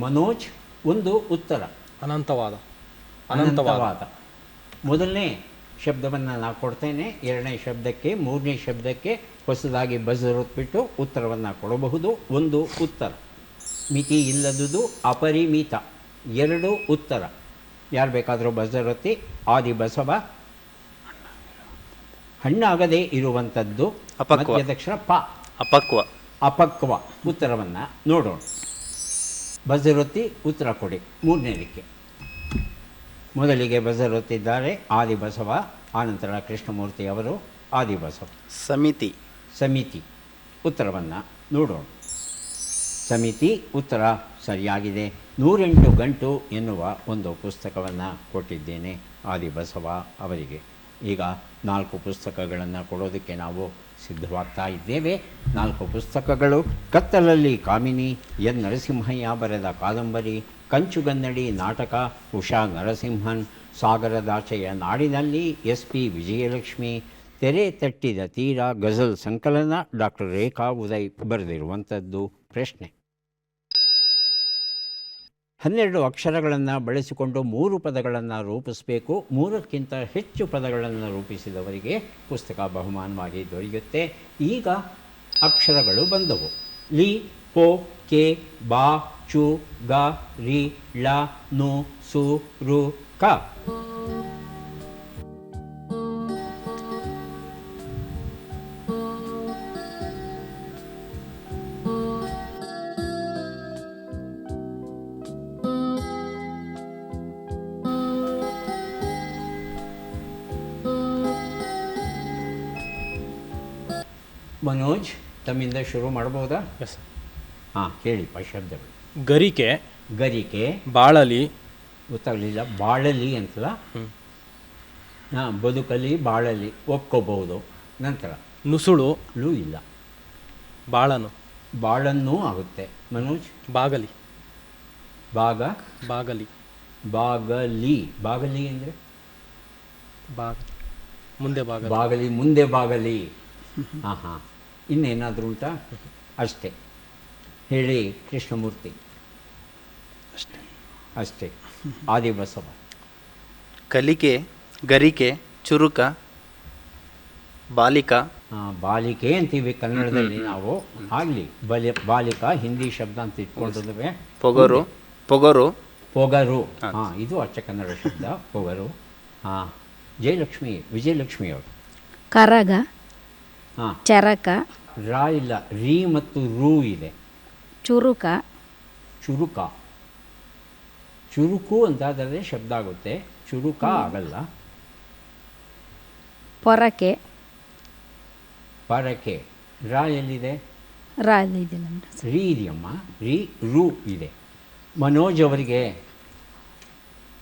ಮನೋಜ್ ಒಂದು ಉತ್ತರ. ಅನಂತವಾದ. ಅನಂತವಾದ. ಮೊದಲನೇ ಶಬ್ದವನ್ನು ನಾನು ಕೊಡ್ತೇನೆ. ಎರಡನೇ ಶಬ್ದಕ್ಕೆ ಮೂರನೇ ಶಬ್ದಕ್ಕೆ ಹೊಸದಾಗಿ ಬಜರ್ ಹೊತ್ಬಿಟ್ಟು ಉತ್ತರವನ್ನು ಕೊಡಬಹುದು. ಒಂದು ಉತ್ತರ. ಮಿತಿ ಇಲ್ಲದುದು, ಅಪರಿಮಿತ. 2 ಉತ್ತರ. ಯಾರು ಬೇಕಾದರೂ ಬಜರ್ ಹೊತ್ತಿ. ಆದಿಬಸವ. ಹಣ್ಣಾಗದೇ ಇರುವಂಥದ್ದು. ಅಪಕ್ವ. ಮಧ್ಯದಕ್ಷರ ಪ. ಅಪಕ್ವ. ಅಪಕ್ವ. ಉತ್ತರವನ್ನು ನೋಡೋಣ. ಬಜರ್ ಹೊತ್ತಿ ಉತ್ತರ ಕೊಡಿ ಮೂರನೇದಕ್ಕೆ. ಮೊದಲಿಗೆ ಬಜರ್ ಹೊತ್ತಿದ್ದಾರೆ ಆದಿಬಸವ, ಆನಂತರ ಕೃಷ್ಣಮೂರ್ತಿ ಅವರು. ಆದಿಬಸವ. ಸಮಿತಿ. ಸಮಿತಿ. ಉತ್ತರವನ್ನು ನೋಡೋಣ. ಸಮಿತಿ ಉತ್ತರ ಸರಿಯಾಗಿದೆ. 108 ಗಂಟು ಎನ್ನುವ ಒಂದು ಪುಸ್ತಕವನ್ನು ಕೊಟ್ಟಿದ್ದೇನೆ ಆದಿಬಸವ ಅವರಿಗೆ. ಈಗ 4 ಪುಸ್ತಕಗಳನ್ನು ಕೊಡೋದಕ್ಕೆ ನಾವು ಸಿದ್ಧವಾಗ್ತಾ ಇದ್ದೇವೆ. 4 ಪುಸ್ತಕಗಳು: ಕತ್ತಲಲ್ಲಿ ಕಾಮಿನಿ ಎನ್ ನರಸಿಂಹಯ್ಯ ಬರೆದ ಕಾದಂಬರಿ, ಕಂಚುಗನ್ನಡಿ ನಾಟಕ ಉಷಾ ನರಸಿಂಹನ್, ಸಾಗರದಾಚೆಯ ನಾಡಿನಲ್ಲಿ SP ವಿಜಯಲಕ್ಷ್ಮಿ, ತೆರೆ ತಟ್ಟಿದ ತೀರ ಗಜಲ್ ಸಂಕಲನ ಡಾಕ್ಟರ್ ರೇಖಾ ಉದಯ್ ಬರೆದಿರುವಂಥದ್ದು. ಪ್ರಶ್ನೆ: 12 ಅಕ್ಷರಗಳನ್ನು ಬಳಸಿಕೊಂಡು 3 ಪದಗಳನ್ನು ರೂಪಿಸಬೇಕು. 3ಕ್ಕಿಂತ ಹೆಚ್ಚು ಪದಗಳನ್ನು ರೂಪಿಸಿದವರಿಗೆ ಪುಸ್ತಕ ಬಹುಮಾನವಾಗಿ ದೊರೆಯುತ್ತೆ. ಈಗ ಅಕ್ಷರಗಳು ಬಂದವು. ಲಿ, ಪೋ, ಕೆ, ಬಾ, ಚು, ಗ, ರಿ, ಳ, ನು, ಸು, ರು, ಕ. ಮನೋಜ್, ತಮ್ಮಿಂದ ಶುರು ಮಾಡ್ಬೋದಾ? ಎಸ್. ಹಾಂ ಹೇಳಿಪ್ಪ ಶಬ್ದಗಳು. ಗರಿಕೆ, ಗರಿಕೆ, ಬಾಳಲಿ, ಗೊತ್ತಾಗಲಿಲ್ಲ. ಬಾಳಲಿ ಅಂತಲ್ಲ. ಹಾಂ, ಬದುಕಲಿ, ಬಾಳಲಿ ಒಪ್ಕೋಬಹುದು. ನಂತರ ನುಸುಳು, ಲೂ ಇಲ್ಲ. ಬಾಳನು, ಬಾಳನ್ನೂ ಆಗುತ್ತೆ. ಮನೋಜ್, ಬಾಗಲಿ, ಬಾಗಲಿ, ಬಾಗಲಿ. ಬಾಗಲಿ ಅಂದರೆ ಮುಂದೆ ಬಾಗಲಿ, ಬಾಗಲಿ, ಮುಂದೆ ಬಾಗಲಿ. ಹಾಂ ಹಾಂ. ಇನ್ನೇನಾದರೂ ಉಂಟಾ? ಅಷ್ಟೇ. ಹೇಳಿ ಕೃಷ್ಣಮೂರ್ತಿ. ಅಷ್ಟೇ. ಆದಿಬಸವ. ಕಲಿಕೆ, ಗರಿಕೆ, ಚುರುಕ, ಬಾಲಿಕ. ಬಾಲಿಕೆ ಅಂತೀವಿ ಕನ್ನಡದಲ್ಲಿ ನಾವು. ಆಗಲಿ, ಬಾಲಿಕ ಹಿಂದಿ ಶಬ್ದ ಅಂತ ಇಟ್ಕೊಂಡಿದ್ದೇವೆ. ಪೊಗರು, ಪೊಗರು. ಹಾಂ, ಇದು ಅಚ್ಚ ಕನ್ನಡ ಶಬ್ದ, ಪೊಗರು. ಹಾಂ, ವಿಜಯಲಕ್ಷ್ಮಿ ಅವರು. ಕರಗ, ಹಾಂ, ಚರಕ, ರಾ ಇಲ್ಲ, ರೀ ಮತ್ತು ರೂ ಇದೆ. ಚುರುಕ, ಚುರುಕು ಅಂತಾದರೆ ಶಬ್ದ ಆಗುತ್ತೆ, ಚುರುಕ ಆಗಲ್ಲ. ಪೊರಕೆ, ಪರಕೆ. ರಾ ಎಲ್ಲಿದೆ? ಇದೆಯಲ್ಲ, ರೀ ಇದೆಯಮ್ಮ. ರೂ ಇದೆ. ಮನೋಜ್ ಅವರಿಗೆ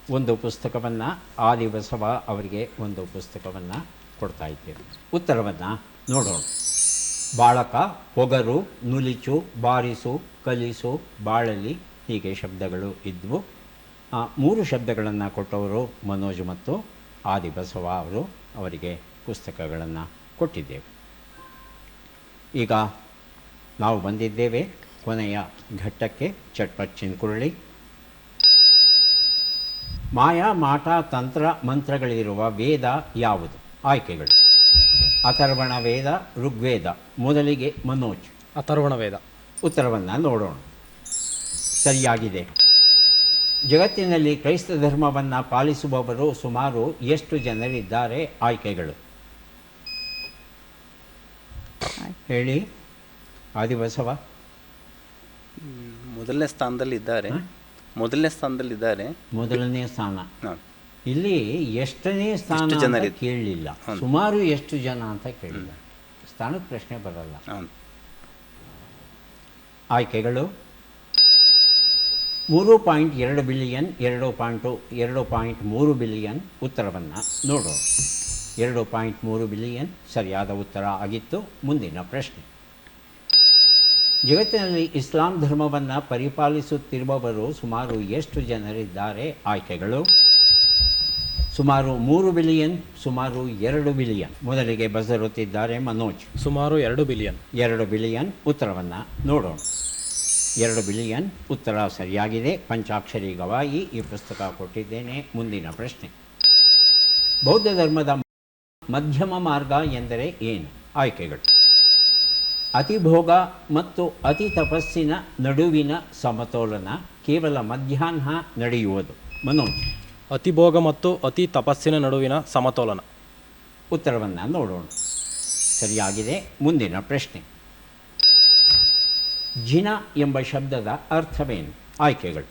ಒಂದು ಪುಸ್ತಕವನ್ನು, ಆದಿಬಸವ ಅವರಿಗೆ ಒಂದು ಪುಸ್ತಕವನ್ನು ಕೊಡ್ತಾ ಇದ್ದೇವೆ. ಉತ್ತರವನ್ನು ನೋಡೋಣ. ಬಾಳಕ, ಪೊಗರು, ನುಲಿಚು, ಬಾರಿಸು, ಕಲಿಸು, ಬಾಳಲಿ, ಹೀಗೆ ಶಬ್ದಗಳು ಇದ್ವು. 3 ಶಬ್ದಗಳನ್ನು ಕೊಟ್ಟವರು ಮನೋಜ್ ಮತ್ತು ಆದಿಬಸವ ಅವರು. ಅವರಿಗೆ ಪುಸ್ತಕಗಳನ್ನು ಕೊಟ್ಟಿದ್ದೇವೆ. ಈಗ ನಾವು ಬಂದಿದ್ದೇವೆ ಕೊನೆಯ ಘಟ್ಟಕ್ಕೆ. ಚಟ್ಪಟ್ ಚಿನ್ಕುರುಳಿ. ಮಾಯಾ, ಮಾಟ, ತಂತ್ರ, ಮಂತ್ರಗಳಿರುವ ವೇದ ಯಾವುದು? ಆಯ್ಕೆಗಳು: ಅಥರ್ವಣ ವೇದ, ಋಗ್ವೇದ. ಮೊದಲಿಗೆ ಮನೋಜ್. ಅಥರ್ವಣ ವೇದ. ಉತ್ತರವನ್ನು ನೋಡೋಣ. ಸರಿಯಾಗಿದೆ. ಜಗತ್ತಿನಲ್ಲಿ ಕ್ರೈಸ್ತ ಧರ್ಮವನ್ನು ಪಾಲಿಸುವವರು ಸುಮಾರು ಎಷ್ಟು ಜನರಿದ್ದಾರೆ? ಆಯ್ಕೆಗಳು ಹೇಳಿ. ಆದಿಬಸವ. ಮೊದಲನೇ ಸ್ಥಾನದಲ್ಲಿದ್ದಾರೆ. ಮೊದಲನೇ ಸ್ಥಾನ. ಹಾಂ. ಇಲ್ಲಿ ಎಷ್ಟನೇ ಸ್ಥಾನ ಎಷ್ಟು ಜನ ಅಂತ ಕೇಳಲಿಲ್ಲ, ಸುಮಾರು ಎಷ್ಟು ಜನ ಅಂತ ಕೇಳಿಲ್ಲ. ಸ್ಥಾನದ ಪ್ರಶ್ನೆ ಬರಲ್ಲ. ಆಯ್ಕೆಗಳು: 3.2 ಬಿಲಿಯನ್, 2.3 ಬಿಲಿಯನ್. ಉತ್ತರವನ್ನು ನೋಡೋಣ. 2.3 ಬಿಲಿಯನ್ ಸರಿಯಾದ ಉತ್ತರ ಆಗಿತ್ತು. ಮುಂದಿನ ಪ್ರಶ್ನೆ: ಜಗತ್ತಿನಲ್ಲಿ ಇಸ್ಲಾಂ ಧರ್ಮವನ್ನು ಪರಿಪಾಲಿಸುತ್ತಿರುವವರು ಸುಮಾರು ಎಷ್ಟು ಜನರಿದ್ದಾರೆ? ಆಯ್ಕೆಗಳು: ಸುಮಾರು 3 ಬಿಲಿಯನ್, ಸುಮಾರು 2 ಬಿಲಿಯನ್. ಮೊದಲಿಗೆ ಬಜರ್ ಒತ್ತಿದ್ದಾರೆ ಮನೋಜ್. ಸುಮಾರು 2 ಬಿಲಿಯನ್. 2 ಬಿಲಿಯನ್. ಉತ್ತರವನ್ನು ನೋಡೋಣ. 2 ಬಿಲಿಯನ್ ಉತ್ತರ ಸರಿಯಾಗಿದೆ. ಪಂಚಾಕ್ಷರಿ ಗವಾಯಿ ಈ ಪುಸ್ತಕ ಕೊಟ್ಟಿದ್ದೇನೆ. ಮುಂದಿನ ಪ್ರಶ್ನೆ: ಬೌದ್ಧ ಧರ್ಮದ ಮಧ್ಯಮ ಮಾರ್ಗ ಎಂದರೆ ಏನು? ಆಯ್ಕೆಗಳು: ಅತಿಭೋಗ ಮತ್ತು ಅತಿ ತಪಸ್ಸಿನ ನಡುವಿನ ಸಮತೋಲನ, ಕೇವಲ ಮಧ್ಯಾಹ್ನ ನಡೆಯುವುದು. ಮನೋಜ್. ಅತಿಭೋಗ ಮತ್ತು ಅತಿ ತಪಸ್ಸಿನ ನಡುವಿನ ಸಮತೋಲನ. ಉತ್ತರವನ್ನು ನೋಡೋಣ. ಸರಿಯಾಗಿದೆ. ಮುಂದಿನ ಪ್ರಶ್ನೆ: ಜಿನ ಎಂಬ ಶಬ್ದದ ಅರ್ಥವೇನು? ಆಯ್ಕೆಗಳು: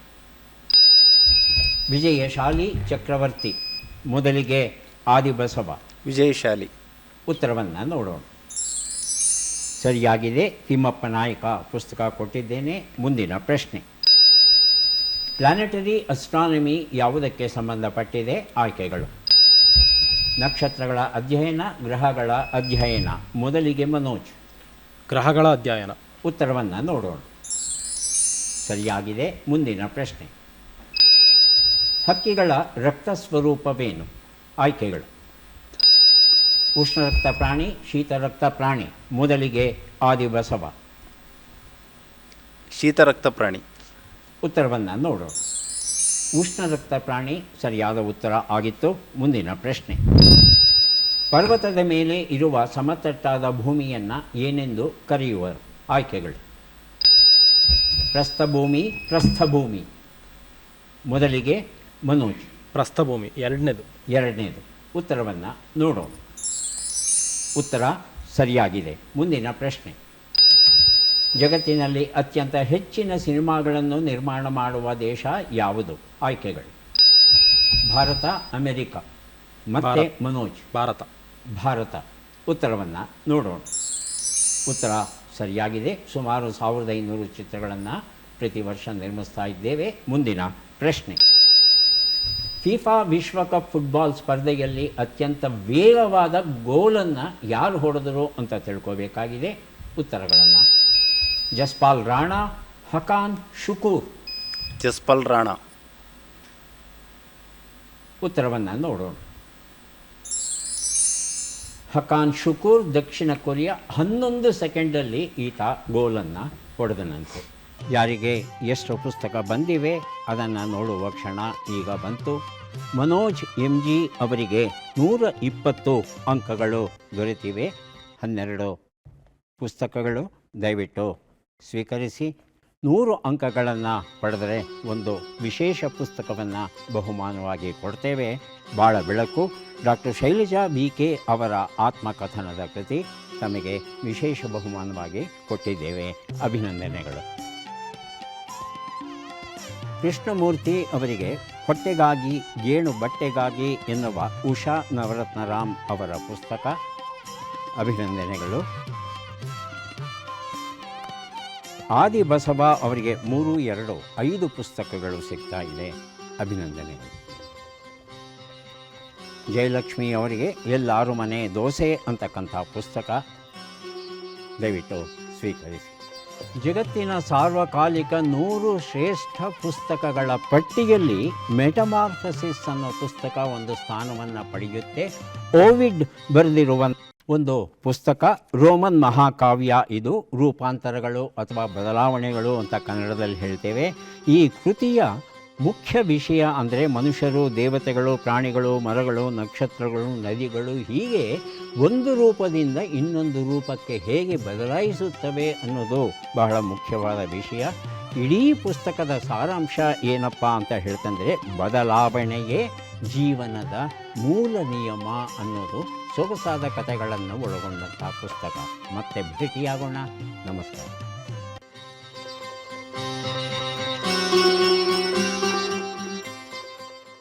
ವಿಜಯಶಾಲಿ, ಚಕ್ರವರ್ತಿ. ಮೊದಲಿಗೆ ಆದಿಬಸವ. ವಿಜಯಶಾಲಿ. ಉತ್ತರವನ್ನು ನೋಡೋಣ. ಸರಿಯಾಗಿದೆ. ತಿಮ್ಮಪ್ಪ ನಾಯಕ ಪುಸ್ತಕ ಕೊಟ್ಟಿದ್ದೇನೆ. ಮುಂದಿನ ಪ್ರಶ್ನೆ: ಪ್ಲಾನೆಟರಿ ಅಸ್ಟ್ರಾನಮಿ ಯಾವುದಕ್ಕೆ ಸಂಬಂಧಪಟ್ಟಿದೆ? ಆಯ್ಕೆಗಳು: ನಕ್ಷತ್ರಗಳ ಅಧ್ಯಯನ, ಗ್ರಹಗಳ ಅಧ್ಯಯನ. ಮೊದಲಿಗೆ ಮನೋಜ್. ಗ್ರಹಗಳ ಅಧ್ಯಯನ. ಉತ್ತರವನ್ನು ನೋಡೋಣ. ಸರಿಯಾಗಿದೆ. ಮುಂದಿನ ಪ್ರಶ್ನೆ: ಹಕ್ಕಿಗಳ ರಕ್ತ ಸ್ವರೂಪವೇನು? ಆಯ್ಕೆಗಳು: ಉಷ್ಣರಕ್ತ ಪ್ರಾಣಿ, ಶೀತರಕ್ತ ಪ್ರಾಣಿ. ಮೊದಲಿಗೆ ಆದಿಬಸವ. ಶೀತರಕ್ತ ಪ್ರಾಣಿ. ಉತ್ತರವನ್ನು ನೋಡೋಣ. ಉಷ್ಣರಕ್ತ ಪ್ರಾಣಿ ಸರಿಯಾದ ಉತ್ತರ ಆಗಿತ್ತು. ಮುಂದಿನ ಪ್ರಶ್ನೆ: ಪರ್ವತದ ಮೇಲೆ ಇರುವ ಸಮತಟ್ಟಾದ ಭೂಮಿಯನ್ನು ಏನೆಂದು ಕರೆಯುವರು? ಆಯ್ಕೆಗಳು: ಪ್ರಸ್ಥಭೂಮಿ, ಪ್ರಸ್ಥಭೂಮಿ. ಮೊದಲಿಗೆ ಮನೋಜ್. ಪ್ರಸ್ಥಭೂಮಿ. ಎರಡನೇದು. ಉತ್ತರವನ್ನು ನೋಡೋಣ. ಉತ್ತರ ಸರಿಯಾಗಿದೆ. ಮುಂದಿನ ಪ್ರಶ್ನೆ: ಜಗತ್ತಿನಲ್ಲಿ ಅತ್ಯಂತ ಹೆಚ್ಚಿನ ಸಿನಿಮಾಗಳನ್ನು ನಿರ್ಮಾಣ ಮಾಡುವ ದೇಶ ಯಾವುದು? ಆಯ್ಕೆಗಳು: ಭಾರತ, ಅಮೆರಿಕ. ಮತ್ತೆ ಮನೋಜ್. ಭಾರತ. ಉತ್ತರವನ್ನು ನೋಡೋಣ. ಉತ್ತರ ಸರಿಯಾಗಿದೆ. ಸುಮಾರು 1500 ಚಿತ್ರಗಳನ್ನು ಪ್ರತಿ ವರ್ಷ ನಿರ್ಮಿಸ್ತಾ ಇದ್ದೇವೆ. ಮುಂದಿನ ಪ್ರಶ್ನೆ, ಫಿಫಾ ವಿಶ್ವಕಪ್ ಫುಟ್ಬಾಲ್ ಸ್ಪರ್ಧೆಯಲ್ಲಿ ಅತ್ಯಂತ ವೇಗವಾದ ಗೋಲನ್ನು ಯಾರು ಹೊಡೆದರು ಅಂತ ತಿಳ್ಕೋಬೇಕಾಗಿದೆ. ಉತ್ತರಗಳನ್ನು: ಜಸ್ಪಾಲ್ ರಾಣಾ, ಹಕಾನ್ ಶುಕೂರ್. ಜಸ್ಪಾಲ್ ರಾಣಾ. ಉತ್ತರವನ್ನು ನೋಡೋಣ. ಹಕಾನ್ ಶುಕೂರ್ ದಕ್ಷಿಣ ಕೊರಿಯಾ 11 ಸೆಕೆಂಡಲ್ಲಿ ಈತ ಗೋಲನ್ನು ಹೊಡೆದನಂತೆ. ಯಾರಿಗೆ ಎಷ್ಟು ಪುಸ್ತಕ ಬಂದಿವೆ ಅದನ್ನು ನೋಡುವ ಕ್ಷಣ ಈಗ ಬಂತು. ಮನೋಜ್ MG ಅವರಿಗೆ 120 ಅಂಕಗಳು ದೊರೆತಿವೆ. 12 ಪುಸ್ತಕಗಳು ದಯವಿಟ್ಟು ಸ್ವೀಕರಿಸಿ. 100 ಅಂಕಗಳನ್ನು ಪಡೆದರೆ ಒಂದು ವಿಶೇಷ ಪುಸ್ತಕವನ್ನು ಬಹುಮಾನವಾಗಿ ಕೊಡ್ತೇವೆ. ಬಾಳ ಬೆಳಕು, ಡಾಕ್ಟರ್ ಶೈಲಜಾ BK ಅವರ ಆತ್ಮಕಥನದ ಕೃತಿ ತಮಗೆ ವಿಶೇಷ ಬಹುಮಾನವಾಗಿ ಕೊಟ್ಟಿದ್ದೇವೆ. ಅಭಿನಂದನೆಗಳು. ಕೃಷ್ಣಮೂರ್ತಿ ಅವರಿಗೆ ಹೊಟ್ಟೆಗಾಗಿ ಗೇಣು ಬಟ್ಟೆಗಾಗಿ ಎನ್ನುವ ಉಷಾ ನವರತ್ನರಾಮ್ ಅವರ ಪುಸ್ತಕ. ಅಭಿನಂದನೆಗಳು. ಆದಿ ಬಸವ ಅವರಿಗೆ 5 ಪುಸ್ತಕಗಳು ಸಿಗ್ತಾ ಇದೆ. ಅಭಿನಂದನೆಗಳು. ಜಯಲಕ್ಷ್ಮಿ ಅವರಿಗೆ ಎಲ್ಲಾರು ಮನೆ ದೋಸೆ ಅಂತಕ್ಕಂಥ ಪುಸ್ತಕ ದಯವಿಟ್ಟು ಸ್ವೀಕರಿಸಿ. ಜಗತ್ತಿನ ಸಾರ್ವಕಾಲಿಕ 100 ಶ್ರೇಷ್ಠ ಪುಸ್ತಕಗಳ ಪಟ್ಟಿಯಲ್ಲಿ ಮೆಟಮಾರ್ಫಸಿಸ್ ಅನ್ನೋ ಪುಸ್ತಕ ಒಂದು ಸ್ಥಾನವನ್ನು ಪಡೆಯುತ್ತೆ. ಓವಿಡ್ ಬರೆದಿರುವ ಒಂದು ಪುಸ್ತಕ, ರೋಮನ್ ಮಹಾಕಾವ್ಯ. ಇದು ರೂಪಾಂತರಗಳು ಅಥವಾ ಬದಲಾವಣೆಗಳು ಅಂತ ಕನ್ನಡದಲ್ಲಿ ಹೇಳ್ತೇವೆ. ಈ ಕೃತಿಯ ಮುಖ್ಯ ವಿಷಯ ಅಂದರೆ ಮನುಷ್ಯರು, ದೇವತೆಗಳು, ಪ್ರಾಣಿಗಳು, ಮರಗಳು, ನಕ್ಷತ್ರಗಳು, ನದಿಗಳು ಹೀಗೆ ಒಂದು ರೂಪದಿಂದ ಇನ್ನೊಂದು ರೂಪಕ್ಕೆ ಹೇಗೆ ಬದಲಾಯಿಸುತ್ತವೆ ಅನ್ನೋದು ಬಹಳ ಮುಖ್ಯವಾದ ವಿಷಯ. ಇಡೀ ಪುಸ್ತಕದ ಸಾರಾಂಶ ಏನಪ್ಪ ಅಂತ ಹೇಳ್ತಂದರೆ ಬದಲಾವಣೆಯೇ ಜೀವನದ ಮೂಲ ನಿಯಮ ಅನ್ನೋದು ಸೊಗಸಾದ ಕಥೆಗಳನ್ನು ಒಳಗೊಂಡಂಥ ಪುಸ್ತಕ. ಮತ್ತೆ ಭೇಟಿಯಾಗೋಣ. ನಮಸ್ಕಾರ.